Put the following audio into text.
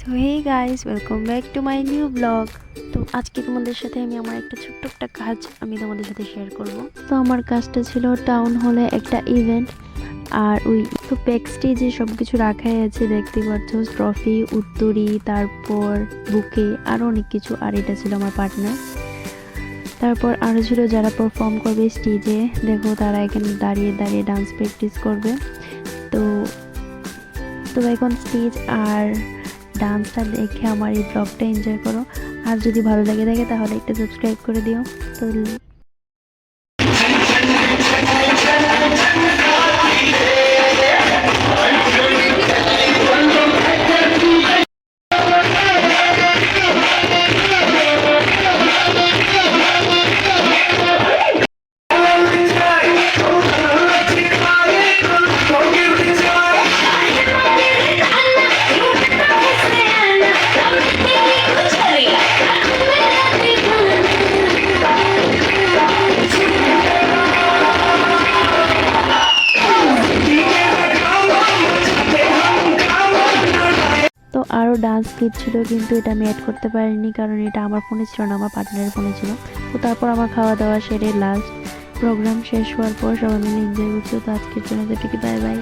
So hey guys, welcome back to my new blog. তো আজকে তোমাদের সাথে আমি আমার একটা ছোট্ট একটা কাজ আমি তোমাদের সাথে শেয়ার করব। তো আমার কাজটা ছিল টাউন হলে একটা ইভেন্ট, আর ওই তো ব্যাক স্টেজে সব কিছু রাখাই আছে, দেখতে পাচ্ছ, ট্রফি, উত্তরী, তারপর বুকে, আরও অনেক কিছু। আর এটা ছিল আমার পার্টনার। তারপর আরও ছিল যারা পারফর্ম করবে স্টেজে, দেখো তারা এখানে দাঁড়িয়ে দাঁড়িয়ে ডান্স প্র্যাকটিস করবে। তো তো এখন স্টেজ আর ডান্সটা দেখে আমার এই ব্লগটা এনজয় করো। আর যদি ভালো লাগে থাকে তাহলে একটা সাবস্ক্রাইব করে দিও। তো তো আরও ডান্স ক্লিপ ছিল, কিন্তু এটা আমি অ্যাড করতে পারিনি, কারণ এটা আমার ফোনে ছিল না, আমার পার্টনারের ফোনে ছিল। তো তারপর আমার খাওয়া দাওয়া সেরে লাস্ট প্রোগ্রাম শেষ হওয়ার পর সবাই মিলে এনজয় করছো। তো আজকের জন্য এতটুকু, বাই বাই।